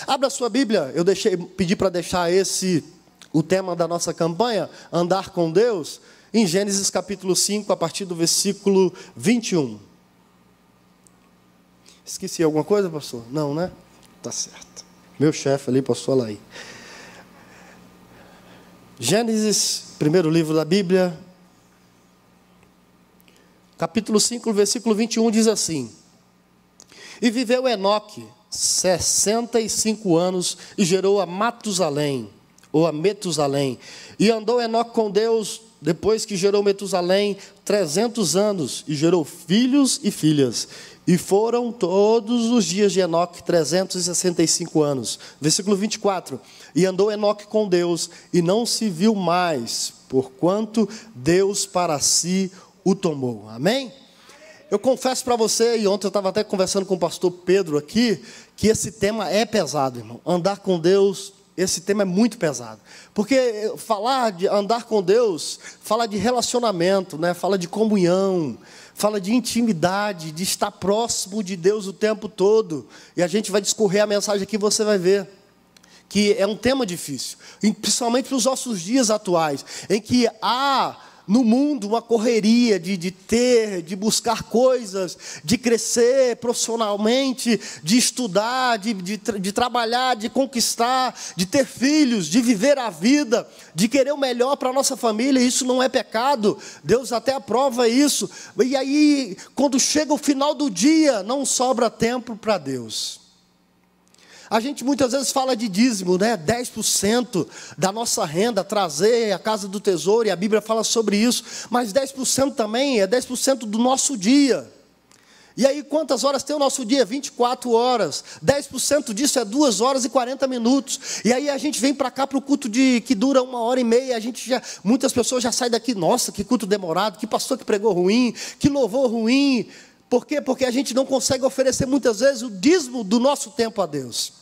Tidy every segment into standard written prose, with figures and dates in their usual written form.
Abra sua Bíblia, pedi para deixar o tema da nossa campanha, andar com Deus, em Gênesis capítulo 5, a partir do versículo 21. Esqueci alguma coisa, pastor? Não, né? Tá certo. Meu chefe ali, pastor Alaí. Gênesis, primeiro livro da Bíblia, capítulo 5, versículo 21, diz assim: E viveu Enoque 65 anos e gerou a Matusalém, ou a Metusalém. E andou Enoque com Deus, depois que gerou Metusalém, 300 anos, e gerou filhos e filhas. E foram todos os dias de Enoque 365 anos. Versículo 24. E andou Enoque com Deus, e não se viu mais, porquanto Deus para si o tomou. Amém? Eu confesso para você, e ontem eu estava até conversando com o pastor Pedro aqui, que esse tema é pesado, irmão. Andar com Deus, esse tema é muito pesado. Porque falar de andar com Deus, fala de relacionamento, né? Fala de comunhão, fala de intimidade, de estar próximo de Deus o tempo todo. E a gente vai discorrer a mensagem aqui, você vai ver que é um tema difícil, principalmente para os nossos dias atuais, em que há no mundo uma correria de buscar coisas, de crescer profissionalmente, de estudar, de trabalhar, de conquistar, de ter filhos, de viver a vida, de querer o melhor para a nossa família. Isso não é pecado, Deus até aprova isso. E aí, quando chega o final do dia, não sobra tempo para Deus. A gente muitas vezes fala de dízimo, né? 10% da nossa renda, trazer a casa do tesouro, e a Bíblia fala sobre isso. Mas 10% também é 10% do nosso dia. E aí quantas horas tem o nosso dia? 24 horas. 10% disso é 2 horas e 40 minutos. E aí a gente vem para cá para o culto que dura 1h30. Muitas pessoas já saem daqui, nossa, que culto demorado, que pastor que pregou ruim, que louvor ruim. Por quê? Porque a gente não consegue oferecer muitas vezes o dízimo do nosso tempo a Deus.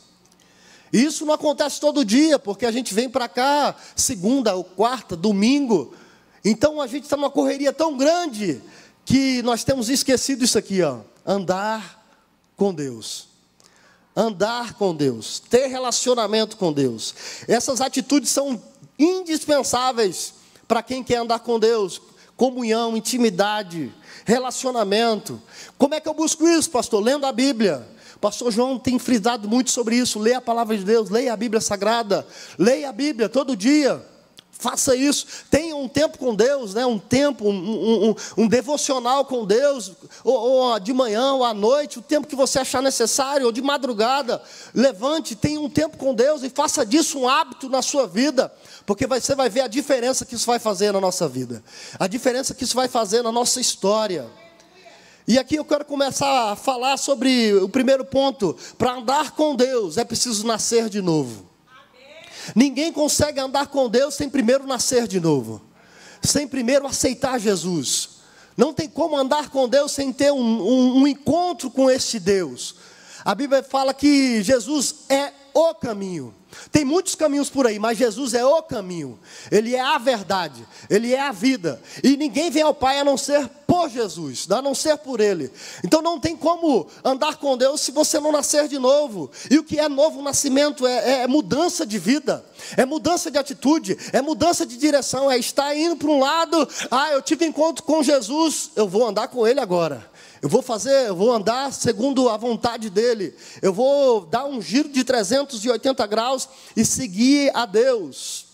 E isso não acontece todo dia, porque a gente vem para cá segunda ou quarta, domingo. Então a gente está numa correria tão grande que nós temos esquecido isso aqui, ó, andar com Deus. Andar com Deus, ter relacionamento com Deus. Essas atitudes são indispensáveis para quem quer andar com Deus. Comunhão, intimidade, relacionamento. Como é que eu busco isso, pastor? Lendo a Bíblia. Pastor João tem frisado muito sobre isso. Leia a palavra de Deus, leia a Bíblia Sagrada, leia a Bíblia todo dia. Faça isso, tenha um tempo com Deus, né? Um tempo, um devocional com Deus, ou de manhã, ou à noite, o tempo que você achar necessário, ou de madrugada. Levante, tenha um tempo com Deus e faça disso um hábito na sua vida, porque você vai ver a diferença que isso vai fazer na nossa vida, a diferença que isso vai fazer na nossa história. E aqui eu quero começar a falar sobre o primeiro ponto. Para andar com Deus é preciso nascer de novo. Ninguém consegue andar com Deus sem primeiro nascer de novo, sem primeiro aceitar Jesus. Não tem como andar com Deus sem ter um encontro com este Deus. A Bíblia fala que Jesus é o caminho. Tem muitos caminhos por aí, mas Jesus é o caminho. Ele é a verdade, Ele é a vida. E ninguém vem ao Pai a não ser por Jesus, a não ser por Ele. Então não tem como andar com Deus se você não nascer de novo. E o que é novo nascimento? É mudança de vida, é mudança de atitude, é mudança de direção, é estar indo para um lado. Eu tive encontro com Jesus, eu vou andar com Ele agora. Eu vou andar segundo a vontade dEle. Eu vou dar um giro de 380 graus e seguir a Deus.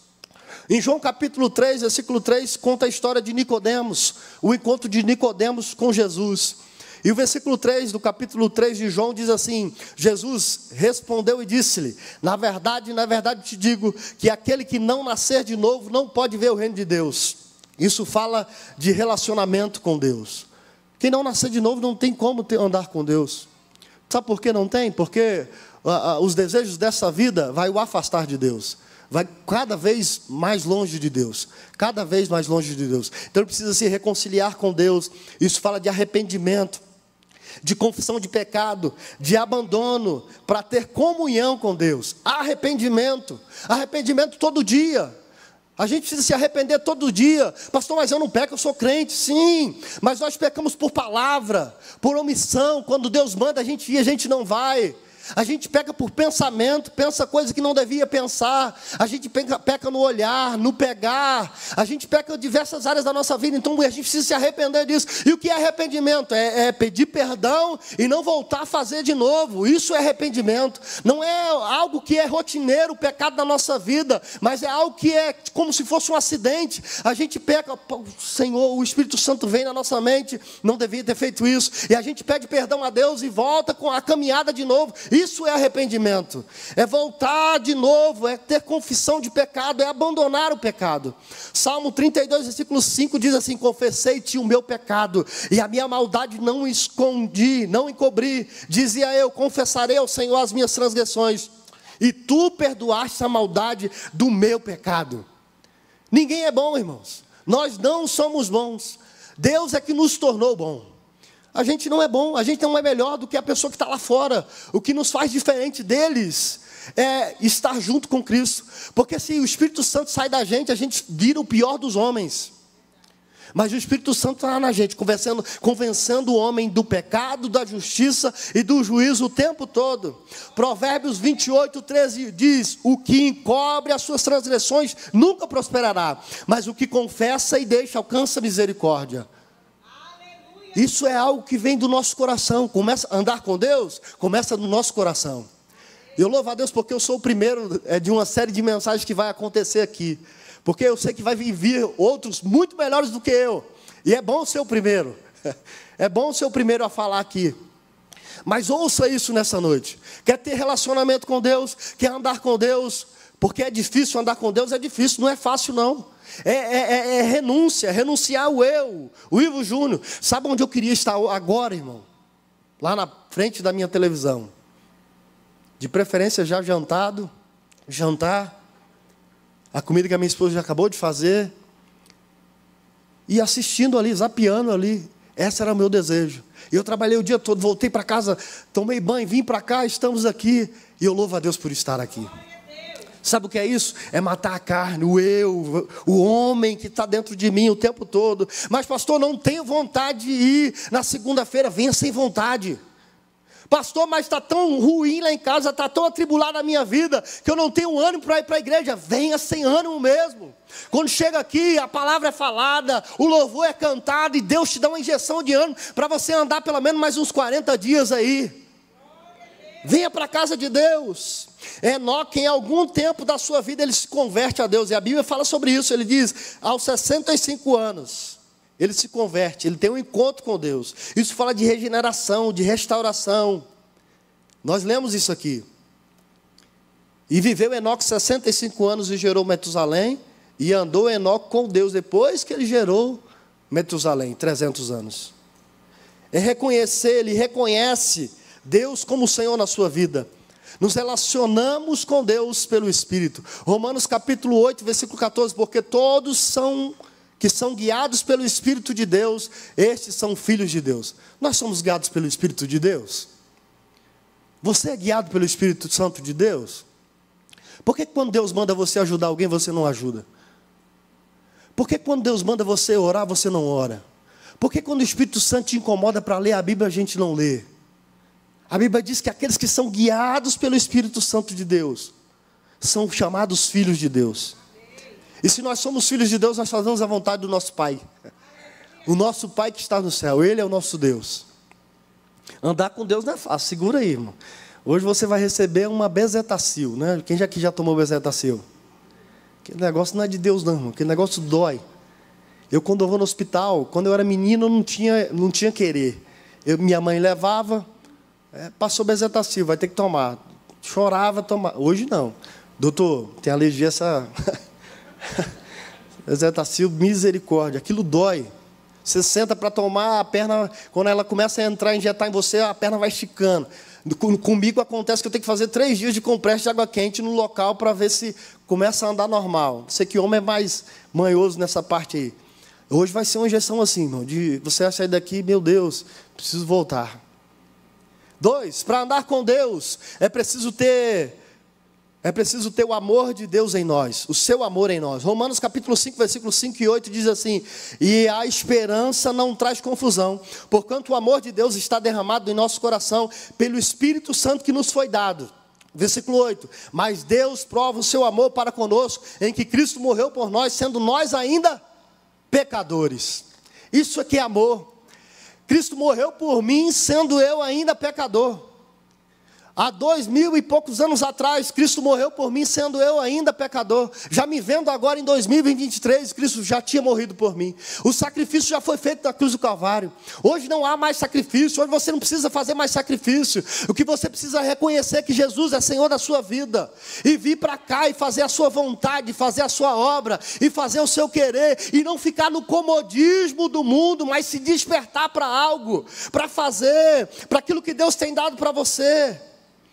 Em João capítulo 3, versículo 3, conta a história de Nicodemos, o encontro de Nicodemos com Jesus. E o versículo 3 do capítulo 3 de João diz assim: Jesus respondeu e disse-lhe: na verdade te digo, que aquele que não nascer de novo não pode ver o reino de Deus. Isso fala de relacionamento com Deus. Quem não nascer de novo não tem como andar com Deus. Sabe por que não tem? Porque os desejos dessa vida vai o afastar de Deus. Vai cada vez mais longe de Deus. Cada vez mais longe de Deus. Então ele precisa se reconciliar com Deus. Isso fala de arrependimento, de confissão de pecado, de abandono, para ter comunhão com Deus. Arrependimento todo dia. A gente precisa se arrepender todo dia. Pastor, mas eu não peco, eu sou crente. Sim, mas nós pecamos por palavra, por omissão. Quando Deus manda a gente ir, a gente não vai. A gente peca por pensamento, pensa coisa que não devia pensar. A gente peca no olhar, no pegar. A gente peca em diversas áreas da nossa vida. Então a gente precisa se arrepender disso. E o que é arrependimento? É pedir perdão e não voltar a fazer de novo. Isso é arrependimento. Não é algo que é rotineiro, o pecado da nossa vida, mas é algo que é como se fosse um acidente. A gente peca, Senhor, o Espírito Santo vem na nossa mente, não devia ter feito isso. E a gente pede perdão a Deus e volta com a caminhada de novo. Isso é arrependimento, é voltar de novo, é ter confissão de pecado, é abandonar o pecado. Salmo 32, versículo 5 diz assim: confessei-te o meu pecado, e a minha maldade não escondi, não encobri. Dizia eu: confessarei ao Senhor as minhas transgressões, e tu perdoaste a maldade do meu pecado. Ninguém é bom, irmãos, nós não somos bons, Deus é que nos tornou bom. A gente não é bom, a gente não é melhor do que a pessoa que está lá fora. O que nos faz diferente deles é estar junto com Cristo. Porque se o Espírito Santo sai da gente, a gente vira o pior dos homens. Mas o Espírito Santo está na gente, convencendo o homem do pecado, da justiça e do juízo o tempo todo. Provérbios 28, 13 diz: o que encobre as suas transgressões nunca prosperará, mas o que confessa e deixa alcança misericórdia. Isso é algo que vem do nosso coração. Começa a andar com Deus, começa no nosso coração. Eu louvo a Deus porque eu sou o primeiro de uma série de mensagens que vai acontecer aqui. Porque eu sei que vai vir outros muito melhores do que eu. E é bom ser o primeiro. É bom ser o primeiro a falar aqui. Mas ouça isso nessa noite. Quer ter relacionamento com Deus? Quer andar com Deus? Porque é difícil andar com Deus, é difícil, não é fácil não. É renúncia, renunciar o eu. O Ivo Júnior, sabe onde eu queria estar agora, irmão? Lá na frente da minha televisão. De preferência já jantar, a comida que a minha esposa já acabou de fazer, e assistindo ali, zapeando ali. Esse era o meu desejo. E eu trabalhei o dia todo, voltei para casa, tomei banho, vim para cá, estamos aqui, e eu louvo a Deus por estar aqui. Sabe o que é isso? É matar a carne, o eu, o homem que está dentro de mim o tempo todo. Mas pastor, não tenho vontade de ir na segunda-feira. Venha sem vontade. Pastor, mas está tão ruim lá em casa, está tão atribulado a minha vida, que eu não tenho ânimo para ir para a igreja. Venha sem ânimo mesmo. Quando chega aqui, a palavra é falada, o louvor é cantado, e Deus te dá uma injeção de ânimo para você andar pelo menos mais uns 40 dias aí. Venha para a casa de Deus. Enoque, em algum tempo da sua vida, ele se converte a Deus. E a Bíblia fala sobre isso. Ele diz, aos 65 anos, ele se converte, ele tem um encontro com Deus. Isso fala de regeneração, de restauração. Nós lemos isso aqui. E viveu Enoque 65 anos e gerou Metusalém. E andou Enoque com Deus depois que ele gerou Metusalém, 300 anos. É reconhecer, ele reconhece Deus como o Senhor na sua vida. Nos relacionamos com Deus pelo Espírito. Romanos capítulo 8, versículo 14. Porque todos que são guiados pelo Espírito de Deus, estes são filhos de Deus. Nós somos guiados pelo Espírito de Deus? Você é guiado pelo Espírito Santo de Deus? Por que quando Deus manda você ajudar alguém, você não ajuda? Por que quando Deus manda você orar, você não ora? Por que quando o Espírito Santo te incomoda para ler a Bíblia, a gente não lê? A Bíblia diz que aqueles que são guiados pelo Espírito Santo de Deus são chamados filhos de Deus. E se nós somos filhos de Deus, nós fazemos a vontade do nosso Pai. O nosso Pai que está no céu, Ele é o nosso Deus. Andar com Deus não é fácil, segura aí, irmão. Hoje você vai receber uma bezetacil, né? Quem aqui já tomou bezetacil? Aquele negócio não é de Deus não, irmão. Aquele negócio dói. Eu quando eu vou no hospital, quando eu era menino, eu não tinha querer. Minha mãe levava, passou bezetacil, vai ter que tomar. Chorava, tomava. Hoje não. Doutor, tem alergia a essa... bezetacil, misericórdia. Aquilo dói. Você senta para tomar, a perna, quando ela começa a entrar, injetar em você, a perna vai esticando. Comigo acontece que eu tenho que fazer 3 dias de compressa de água quente no local para ver se começa a andar normal. Sei que homem é mais manhoso nessa parte aí. Hoje vai ser uma injeção assim, irmão, de você vai sair daqui, meu Deus, preciso voltar. 2, para andar com Deus, é preciso ter É preciso ter o amor de Deus em nós, o seu amor em nós. Romanos capítulo 5, versículos 5 e 8 diz assim: e a esperança não traz confusão, porquanto o amor de Deus está derramado em nosso coração pelo Espírito Santo que nos foi dado. Versículo 8: mas Deus prova o seu amor para conosco, em que Cristo morreu por nós, sendo nós ainda pecadores. Isso aqui é amor. Cristo morreu por mim, sendo eu ainda pecador. Há 2000 e poucos anos atrás, Cristo morreu por mim, sendo eu ainda pecador. Já me vendo agora em 2023, Cristo já tinha morrido por mim. O sacrifício já foi feito na cruz do Calvário. Hoje não há mais sacrifício, hoje você não precisa fazer mais sacrifício. O que você precisa é reconhecer que Jesus é Senhor da sua vida. E vir para cá e fazer a sua vontade, fazer a sua obra, e fazer o seu querer. E não ficar no comodismo do mundo, mas se despertar para algo, para fazer, para aquilo que Deus tem dado para você.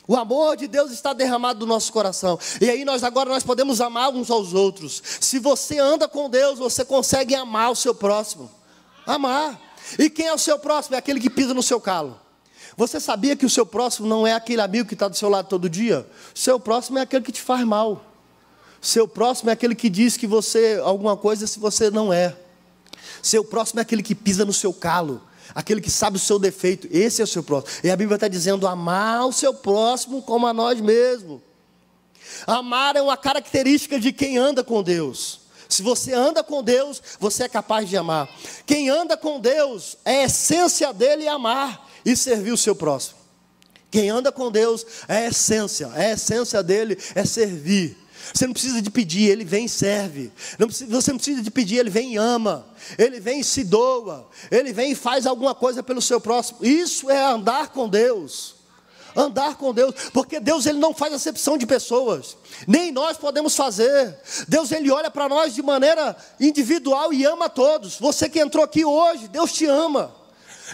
O amor de Deus está derramado no nosso coração. E aí agora nós podemos amar uns aos outros. Se você anda com Deus, você consegue amar o seu próximo. Amar. E quem é o seu próximo? É aquele que pisa no seu calo. Você sabia que o seu próximo não é aquele amigo que está do seu lado todo dia? O seu próximo é aquele que te faz mal. O seu próximo é aquele que diz que você alguma coisa se você não é. Seu próximo é aquele que pisa no seu calo. Aquele que sabe o seu defeito, esse é o seu próximo. E a Bíblia está dizendo: amar o seu próximo como a nós mesmos. Amar é uma característica de quem anda com Deus. Se você anda com Deus, você é capaz de amar. Quem anda com Deus, a essência dele é amar e servir o seu próximo. Quem anda com Deus, a essência dele é servir. Você não precisa de pedir, ele vem e serve. Você não precisa de pedir, ele vem e ama. Ele vem e se doa. Ele vem e faz alguma coisa pelo seu próximo. Isso é andar com Deus. Andar com Deus, porque Deus ele não faz acepção de pessoas. Nem nós podemos fazer. Deus ele olha para nós de maneira individual e ama a todos. Você que entrou aqui hoje, Deus te ama.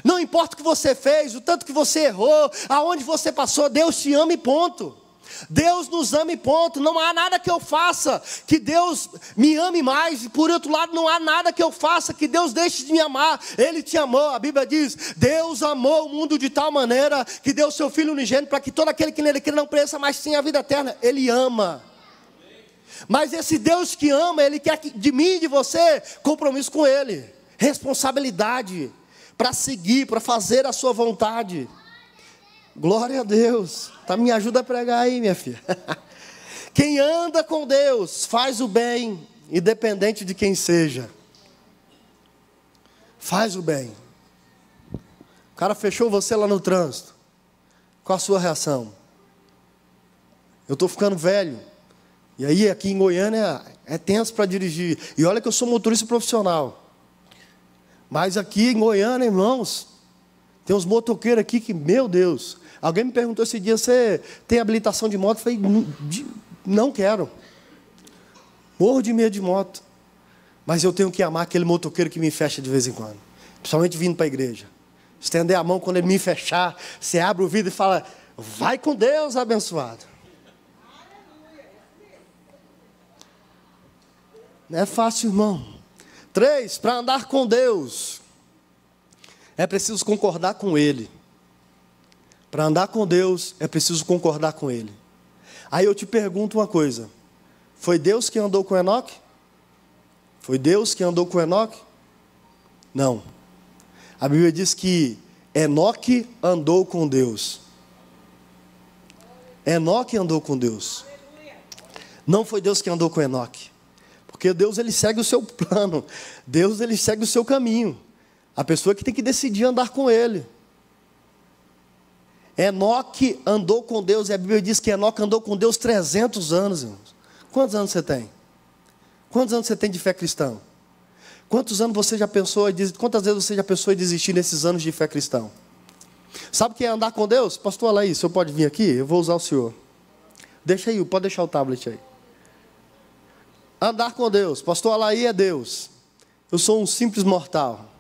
Não importa o que você fez, o tanto que você errou, aonde você passou, Deus te ama e ponto. Deus nos ama e ponto. Não há nada que eu faça que Deus me ame mais. E por outro lado, não há nada que eu faça que Deus deixe de me amar. Ele te amou. A Bíblia diz: Deus amou o mundo de tal maneira que deu o seu Filho unigênito, para que todo aquele que nele crê não pereça, mas tenha a vida eterna. Ele ama. Mas esse Deus que ama, Ele quer de mim e de você compromisso com Ele, responsabilidade para seguir, para fazer a sua vontade. Glória a Deus. Tá, me ajuda a pregar aí, minha filha. Quem anda com Deus faz o bem, independente de quem seja. Faz o bem. O cara fechou você lá no trânsito. Qual a sua reação? Eu estou ficando velho. E aí aqui em Goiânia é tenso para dirigir. E olha que eu sou motorista profissional. Mas aqui em Goiânia, irmãos, tem uns motoqueiros aqui que, meu Deus. Alguém me perguntou esse dia: você tem habilitação de moto? Eu falei: não quero. Morro de medo de moto. Mas eu tenho que amar aquele motoqueiro que me fecha de vez em quando. Principalmente vindo para a igreja. Estender a mão quando ele me fechar. Você abre o vidro e fala: vai com Deus, abençoado. Não é fácil, irmão. 3, para andar com Deus, é preciso concordar com Ele. Para andar com Deus, é preciso concordar com Ele. Aí eu te pergunto uma coisa: foi Deus que andou com Enoque? Foi Deus que andou com Enoque? Não. A Bíblia diz que Enoque andou com Deus. Enoque andou com Deus. Não foi Deus que andou com Enoque. Porque Deus ele segue o seu plano. Deus ele segue o seu caminho. A pessoa que tem que decidir andar com Ele. Enoque andou com Deus. E a Bíblia diz que Enoque andou com Deus 300 anos, irmãos. Quantos anos você tem? Quantos anos você tem de fé cristã? Quantos anos você já pensou, quantas vezes você já pensou em desistir nesses anos de fé cristã? Sabe o que é andar com Deus? Pastor Alaí, o senhor pode vir aqui? Eu vou usar o senhor. Deixa aí, pode deixar o tablet aí. Andar com Deus. Pastor Alaí é Deus. Eu sou um simples mortal.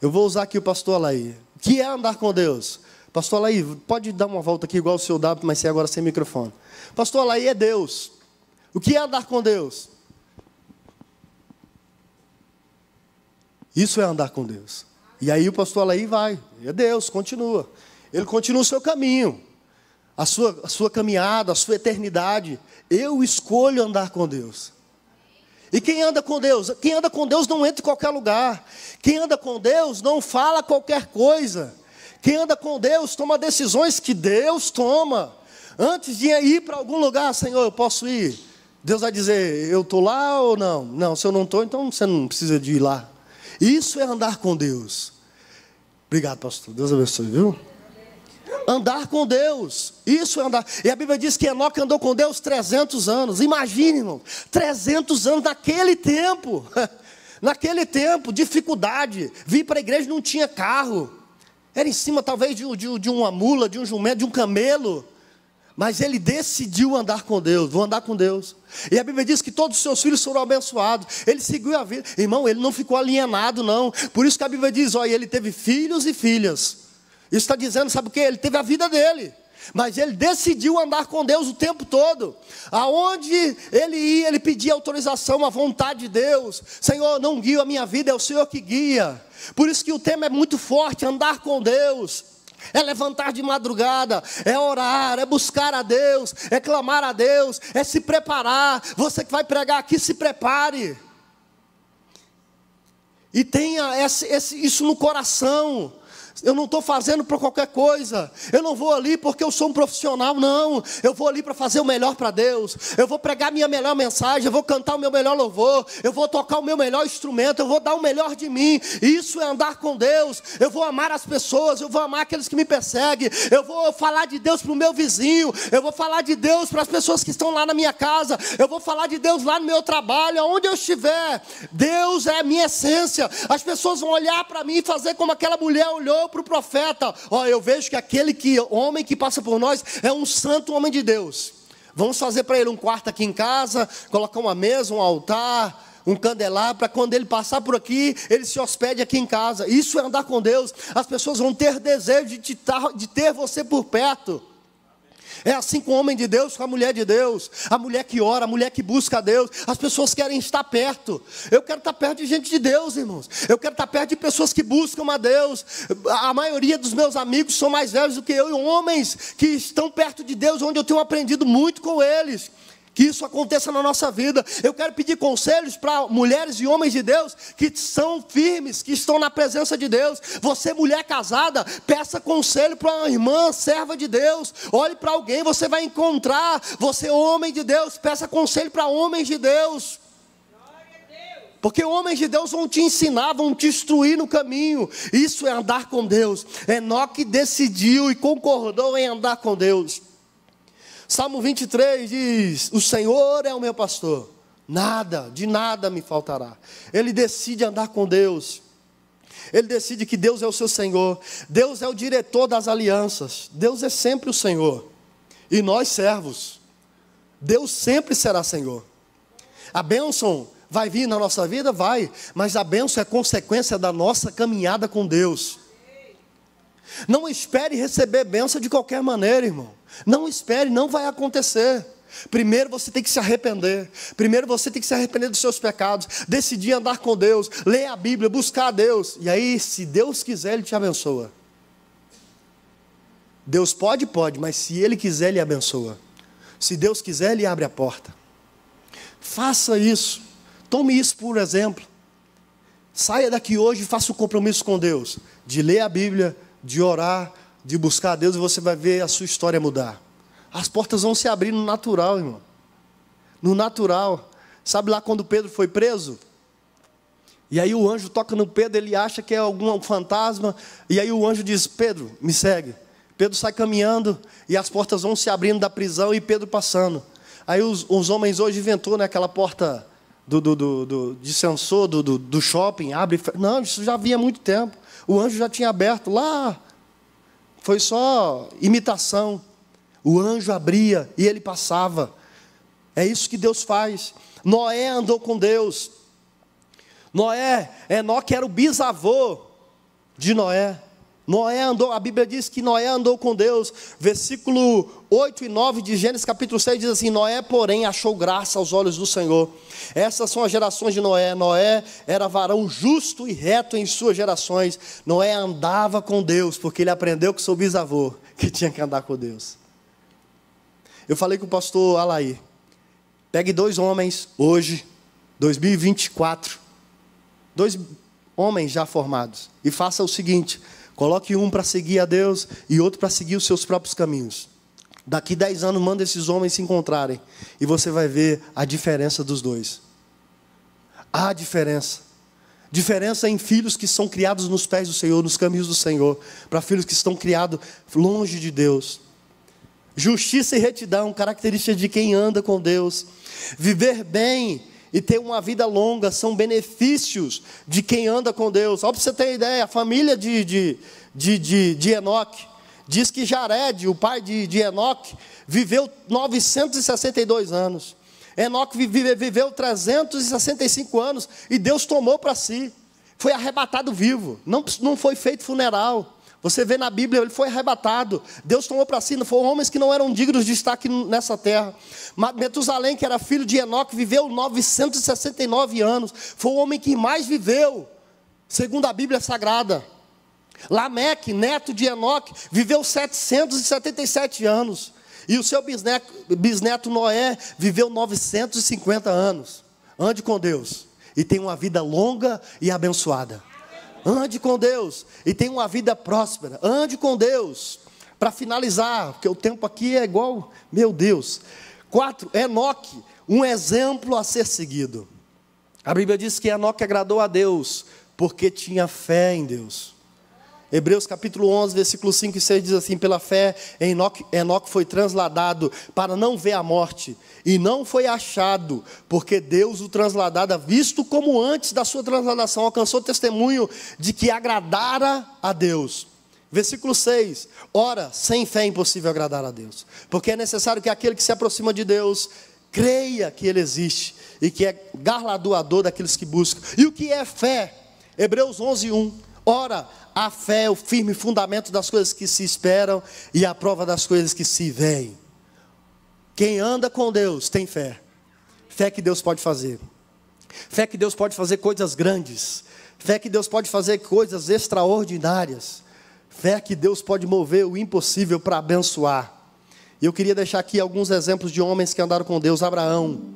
Eu vou usar aqui o pastor Alaí. O que é andar com Deus? Pastor Alaí, pode dar uma volta aqui igual o seu W, mas agora sem microfone. Pastor Alaí é Deus. O que é andar com Deus? Isso é andar com Deus. E aí o pastor Alaí vai. É Deus, continua. Ele continua o seu caminho. a sua caminhada, a sua eternidade. Eu escolho andar com Deus. E quem anda com Deus? Quem anda com Deus não entra em qualquer lugar. Quem anda com Deus não fala qualquer coisa. Quem anda com Deus toma decisões que Deus toma. Antes de ir para algum lugar, Senhor, eu posso ir? Deus vai dizer, eu estou lá ou não? Não, se eu não estou, então você não precisa de ir lá. Isso é andar com Deus. Obrigado, pastor. Deus abençoe, viu? Andar com Deus, isso é andar. E a Bíblia diz que Enoque andou com Deus 300 anos. Imagine, irmão, 300 anos naquele tempo. Naquele tempo, dificuldade. Vir para a igreja não tinha carro. Era em cima talvez de uma mula, de um jumento, de um camelo. Mas ele decidiu andar com Deus. Vou andar com Deus. E a Bíblia diz que todos os seus filhos foram abençoados. Ele seguiu a vida. Irmão, ele não ficou alienado, não. Por isso que a Bíblia diz, olha, ele teve filhos e filhas. Isso está dizendo, sabe o que? Ele teve a vida dele. Mas ele decidiu andar com Deus o tempo todo. Aonde ele ia, ele pedia autorização, a vontade de Deus. Senhor, não guio a minha vida, é o Senhor que guia. Por isso que o tema é muito forte, andar com Deus. É levantar de madrugada, é orar, é buscar a Deus, é clamar a Deus, é se preparar. Você que vai pregar aqui, se prepare. E tenha isso no coração. Eu não estou fazendo por qualquer coisa. Eu não vou ali porque eu sou um profissional, não. Eu vou ali para fazer o melhor para Deus. Eu vou pregar a minha melhor mensagem. Eu vou cantar o meu melhor louvor. Eu vou tocar o meu melhor instrumento. Eu vou dar o melhor de mim. Isso é andar com Deus. Eu vou amar as pessoas. Eu vou amar aqueles que me perseguem. Eu vou falar de Deus para o meu vizinho. Eu vou falar de Deus para as pessoas que estão lá na minha casa. Eu vou falar de Deus lá no meu trabalho, aonde eu estiver. Deus é a minha essência. As pessoas vão olhar para mim e fazer como aquela mulher olhou para o profeta. Eu vejo que homem que passa por nós é um santo homem de Deus. Vamos fazer para ele um quarto aqui em casa, colocar uma mesa, um altar, um candelabro, para quando ele passar por aqui, ele se hospede aqui em casa. Isso é andar com Deus. As pessoas vão ter desejo de ter você por perto. É assim com o homem de Deus, com a mulher de Deus. A mulher que ora, a mulher que busca a Deus. As pessoas querem estar perto. Eu quero estar perto de gente de Deus, irmãos. Eu quero estar perto de pessoas que buscam a Deus. A maioria dos meus amigos são mais velhos do que eu. E homens que estão perto de Deus, onde eu tenho aprendido muito com eles. Que isso aconteça na nossa vida. Eu quero pedir conselhos para mulheres e homens de Deus que são firmes, que estão na presença de Deus. Você, mulher casada, peça conselho para uma irmã, serva de Deus. Olhe para alguém, você vai encontrar. Você, homem de Deus, peça conselho para homens de Deus. Porque homens de Deus vão te ensinar, vão te instruir no caminho. Isso é andar com Deus. Enoque decidiu e concordou em andar com Deus. Salmo 23 diz, o Senhor é o meu pastor, de nada me faltará. Ele decide andar com Deus. Ele decide que Deus é o seu Senhor. Deus é o diretor das alianças. Deus é sempre o Senhor. E nós servos. Deus sempre será Senhor. A bênção vai vir na nossa vida? Vai. Mas a bênção é consequência da nossa caminhada com Deus. Não espere receber bênção de qualquer maneira, irmão. Não espere, não vai acontecer. Primeiro você tem que se arrepender. Primeiro você tem que se arrepender dos seus pecados. Decidir andar com Deus. Ler a Bíblia, buscar a Deus. E aí, se Deus quiser, Ele te abençoa. Deus pode, mas se Ele quiser, Ele abençoa. Se Deus quiser, Ele abre a porta. Faça isso. Tome isso por exemplo. Saia daqui hoje e faça um compromisso com Deus. De ler a Bíblia, de orar, de buscar a Deus, e você vai ver a sua história mudar. As portas vão se abrir no natural, irmão. No natural. Sabe lá quando Pedro foi preso? E aí o anjo toca no Pedro, ele acha que é algum fantasma. E aí o anjo diz, Pedro, me segue. Pedro sai caminhando e as portas vão se abrindo da prisão e Pedro passando. Aí os homens hoje inventou, né, aquela porta de sensor do shopping, abre e fecha. Não, isso já havia há muito tempo. O anjo já tinha aberto lá. Foi só imitação. O anjo abria e ele passava. É isso que Deus faz. Noé andou com Deus. Enoque era o bisavô de Noé. Noé andou, a Bíblia diz que Noé andou com Deus. Versículo 8 e 9 de Gênesis capítulo 6 diz assim, Noé, porém, achou graça aos olhos do Senhor. Essas são as gerações de Noé. Noé era varão justo e reto em suas gerações. Noé andava com Deus, porque ele aprendeu com seu bisavô que tinha que andar com Deus. Eu falei com o pastor Alaí, pegue 2 homens hoje, 2024, 2 homens já formados, e faça o seguinte: coloque um para seguir a Deus e outro para seguir os seus próprios caminhos. Daqui 10 anos, manda esses homens se encontrarem, e você vai ver a diferença dos dois. Há diferença. Diferença em filhos que são criados nos pés do Senhor, nos caminhos do Senhor, para filhos que estão criados longe de Deus. Justiça e retidão, características de quem anda com Deus. Viver bem e ter uma vida longa são benefícios de quem anda com Deus. Só para você ter ideia, a família de Enoque diz que Jared, o pai de Enoque, viveu 962 anos. Enoque viveu 365 anos e Deus tomou para si. Foi arrebatado vivo, não foi feito funeral. Você vê na Bíblia, ele foi arrebatado. Deus tomou para si, foram homens que não eram dignos de estar aqui nessa terra. Metusalém, que era filho de Enoque, viveu 969 anos. Foi o homem que mais viveu, segundo a Bíblia Sagrada. Lameque, neto de Enoque, viveu 777 anos. E o seu bisneto Noé viveu 950 anos. Ande com Deus e tenha uma vida longa e abençoada. Ande com Deus e tenha uma vida próspera. Ande com Deus. Para finalizar, porque o tempo aqui é igual, meu Deus. 4, Enoque, um exemplo a ser seguido. A Bíblia diz que Enoque agradou a Deus, porque tinha fé em Deus. Hebreus capítulo 11, versículo 5 e 6 diz assim: pela fé, Enoque foi transladado para não ver a morte, e não foi achado, porque Deus o transladara, visto como antes da sua transladação, alcançou testemunho de que agradara a Deus. Versículo 6, ora, sem fé é impossível agradar a Deus, porque é necessário que aquele que se aproxima de Deus, creia que Ele existe, e que é galardoador daqueles que buscam. E o que é fé? Hebreus 11, 1, ora, a fé é o firme fundamento das coisas que se esperam e a prova das coisas que se veem. Quem anda com Deus tem fé. Fé que Deus pode fazer. Fé que Deus pode fazer coisas grandes. Fé que Deus pode fazer coisas extraordinárias. Fé que Deus pode mover o impossível para abençoar. E eu queria deixar aqui alguns exemplos de homens que andaram com Deus. Abraão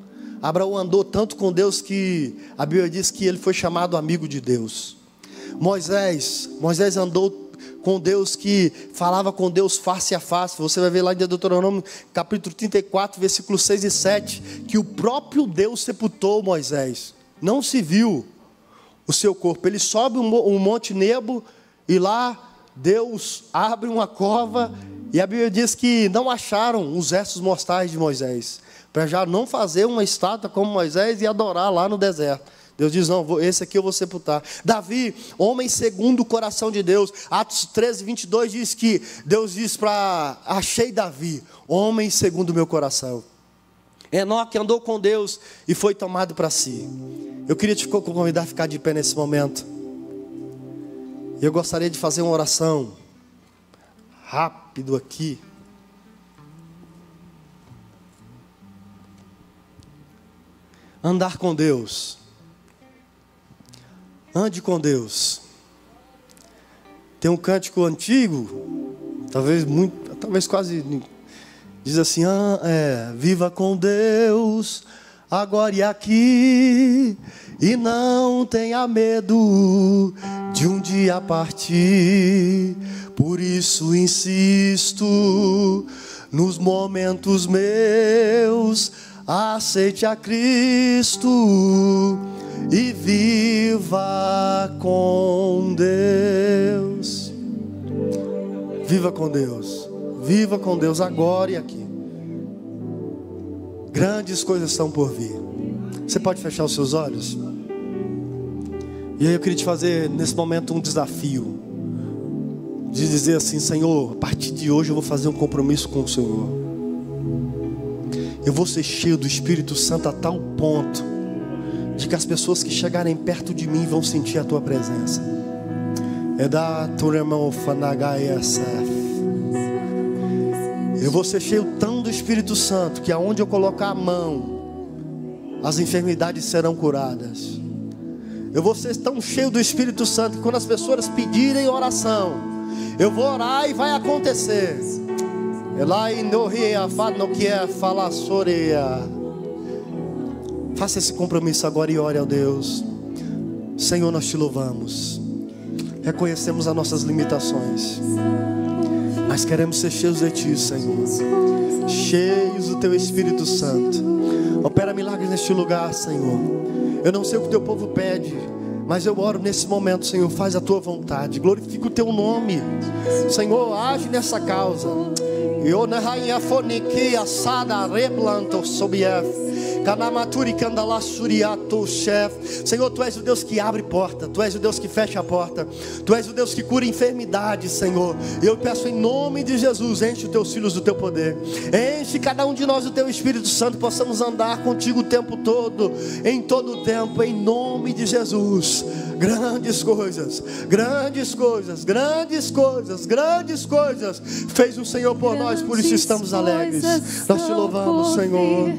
andou tanto com Deus que a Bíblia diz que ele foi chamado amigo de Deus. Moisés andou com Deus, que falava com Deus face a face. Você vai ver lá em Deuteronômio capítulo 34, versículos 6 e 7, que o próprio Deus sepultou Moisés. Não se viu o seu corpo. Ele sobe um monte Nebo, e lá Deus abre uma cova, e a Bíblia diz que não acharam os restos mortais de Moisés, para já não fazer uma estátua como Moisés e adorar lá no deserto. Deus diz: não, esse aqui eu vou sepultar. Davi, homem segundo o coração de Deus. Atos 13, 22 diz que Deus diz achei Davi, homem segundo o meu coração. Enoque andou com Deus e foi tomado para si. Eu queria te convidar a ficar de pé nesse momento. Eu gostaria de fazer uma oração rápido aqui. Andar com Deus. Ande com Deus. Tem um cântico antigo, talvez quase, diz assim: viva com Deus, agora e aqui, e não tenha medo de um dia partir. Por isso insisto, nos momentos meus, aceite a Cristo e viva com Deus. Viva com Deus. Viva com Deus agora e aqui. Grandes coisas estão por vir. Você pode fechar os seus olhos? E aí eu queria te fazer nesse momento um desafio, de dizer assim: Senhor, a partir de hoje eu vou fazer um compromisso com o Senhor. Eu vou ser cheio do Espírito Santo a tal ponto de que as pessoas que chegarem perto de mim vão sentir a tua presença. Eu vou ser cheio tão do Espírito Santo que aonde eu colocar a mão, as enfermidades serão curadas. Eu vou ser tão cheio do Espírito Santo que quando as pessoas pedirem oração, eu vou orar e vai acontecer. Elai noria fano que é falar soreia. Faça esse compromisso agora e ore ao Deus. Senhor, nós te louvamos. Reconhecemos as nossas limitações, mas queremos ser cheios de ti, Senhor. Cheios do teu Espírito Santo. Opera milagres neste lugar, Senhor. Eu não sei o que o teu povo pede, mas eu oro nesse momento, Senhor. Faz a tua vontade, glorifica o teu nome, Senhor. Age nessa causa. Eu na rainha forniquei assada replanto sobief. Senhor, Tu és o Deus que abre porta, Tu és o Deus que fecha a porta, Tu és o Deus que cura enfermidade, Senhor. Eu peço em nome de Jesus, enche os Teus filhos do Teu poder, enche cada um de nós do Teu Espírito Santo, possamos andar contigo o tempo todo, em todo o tempo, em nome de Jesus. Grandes coisas, grandes coisas, grandes coisas, grandes coisas fez o Senhor por nós, por isso estamos alegres. Nós te louvamos, Senhor.